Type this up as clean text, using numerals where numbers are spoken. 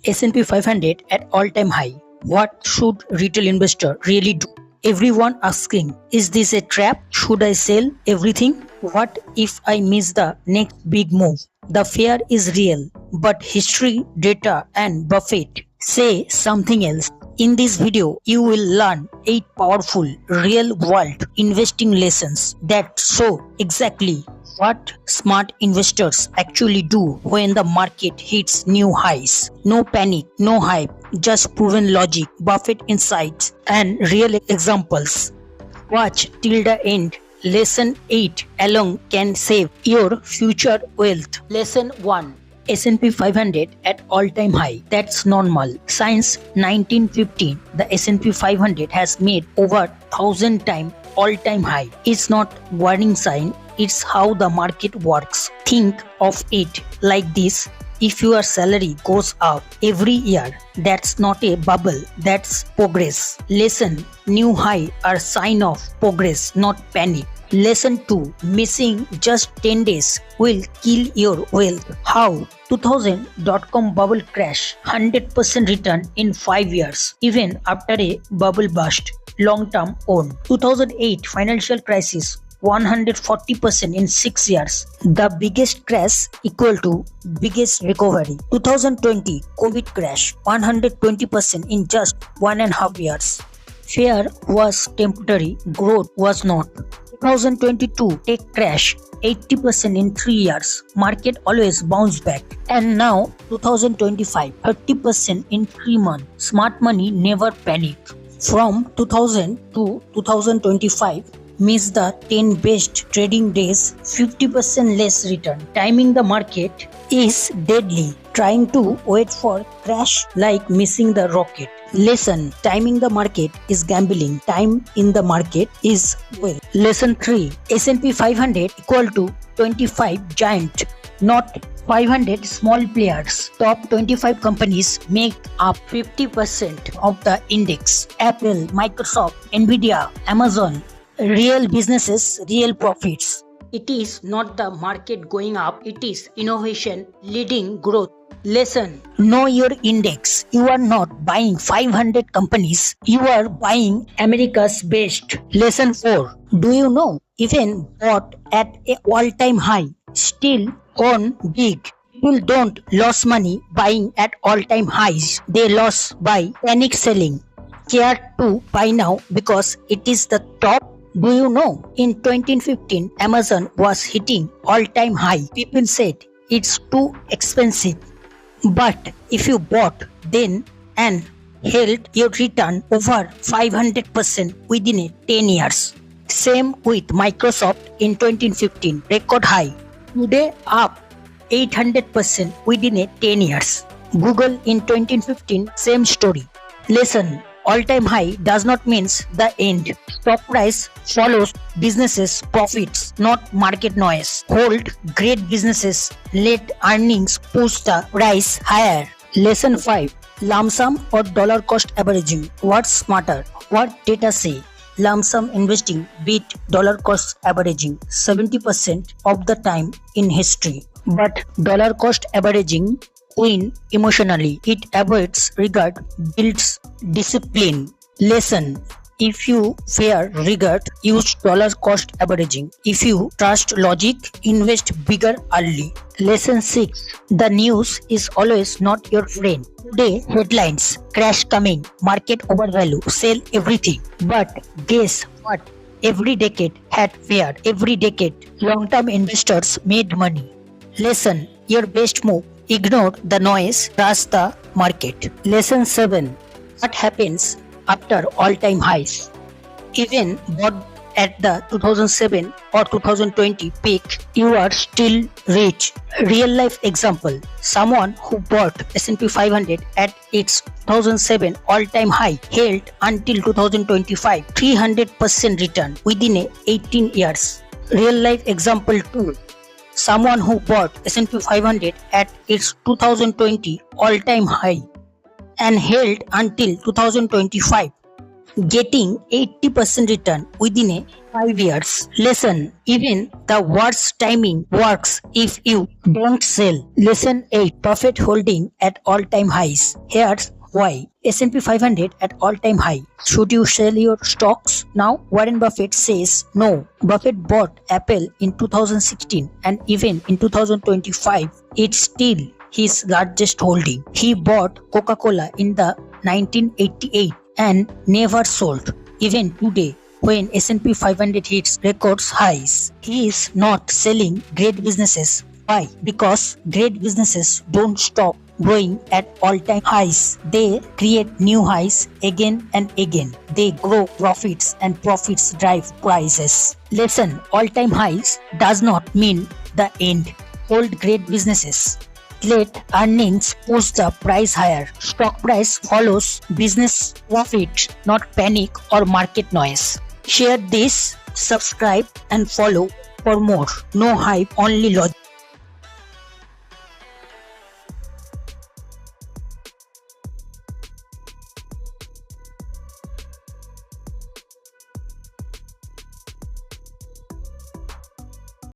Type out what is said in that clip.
S&P 500 at all-time high. What should retail investor really do? Everyone asking, is this a trap? Should I sell everything? What if I miss the next big move? The fear is real, but history, data, and Buffett say something else. In this video, you will learn 8 powerful real-world investing lessons that show exactly what smart investors actually do when the market hits new highs. No panic, no hype, just proven logic, Buffett insights, and real examples. Watch till the end. Lesson 8 alone can save your future wealth. Lesson 1. S&P 500 at all-time high. That's normal. Since 1915, the S&P 500 has made over 1,000 times all-time high. It's not warning sign. It's how the market works. Think of it like this. If your salary goes up every year, that's not a bubble, that's progress. Lesson: new high are sign of progress, not panic. Lesson 2. Missing just 10 days will kill your wealth. How? 2000 dot-com bubble crash, 100% return in 5 years, even after a bubble burst. Long-term own. 2008 financial crisis, 140% in 6 years. The biggest crash equal to biggest recovery. 2020 COVID crash, 120% in just 1.5 years. Fear was temporary, growth was not. 2022 tech crash, 80% in 3 years. Market always bounce back. And now 2025, 30% in 3 months. Smart money never panic. From 2000 to 2025, miss the 10 best trading days, 50% less return. Timing the market is deadly. Trying to wait for crash like missing the rocket. Lesson: timing the market is gambling. Time in the market is wealth. Lesson 3. S&P 500 equal to 25 giant, not 500 small players. Top 25 companies make up 50% of the index. Apple, Microsoft, Nvidia, Amazon. Real businesses, real profits. It is not the market going up, it is innovation leading growth. Lesson: know your index. You are not buying 500 companies, you are buying America's best. Lesson 4. Do you know, even bought at an all-time high, still own big. People don't lose money buying at all-time highs, they lose by panic selling. Care to buy now because it is the top. Do you know, in 2015, Amazon was hitting all-time high. People said it's too expensive. But if you bought then and held your return over 500% within 10 years. Same with Microsoft in 2015, record high. Today up 800% within 10 years. Google in 2015, same story. Lesson: all-time high does not mean the end. Stock price follows businesses' profits, not market noise. Hold great businesses, let earnings push the price higher. Lesson 5. Lump sum or dollar cost averaging. What's smarter? What data say? Lump sum investing beat dollar cost averaging 70% of the time in history. But dollar cost averaging win emotionally. It avoids regret, builds discipline. Lesson: if you fear regret, use dollar cost averaging. If you trust logic, invest bigger early. Lesson 6. The news is always not your friend. Today, headlines: crash coming, market overvalue, sell everything. But guess what? Every decade had fear. Every decade, long-term investors made money. Lesson: your best move: ignore the noise, trust the market. Lesson 7. What happens after all-time highs? Even bought at the 2007 or 2020 peak, you are still rich. Real life example: someone who bought S&P 500 at its 2007 all-time high held until 2025, 300% return within 18 years. Real life example 2. Someone who bought S&P 500 at its 2020 all-time high and held until 2025, getting 80% return within a 5 years. Lesson: even the worst timing works if you don't sell. Lesson 8: profit holding at all-time highs. Here's why. S&P 500 at all-time high. Should you sell your stocks now? Warren Buffett says no. Buffett bought Apple in 2016 and even in 2025, it's still his largest holding. He bought Coca-Cola in the 1988 and never sold. Even today, when S&P 500 hits records highs, he is not selling great businesses. Why? Because great businesses don't stop growing at all-time highs. They create new highs again and again. They grow profits and profits drive prices. Lesson: all-time highs does not mean the end. Hold great businesses. Let earnings push the price higher. Stock price follows business profit, not panic or market noise. Share this, subscribe and follow for more. No hype, only logic.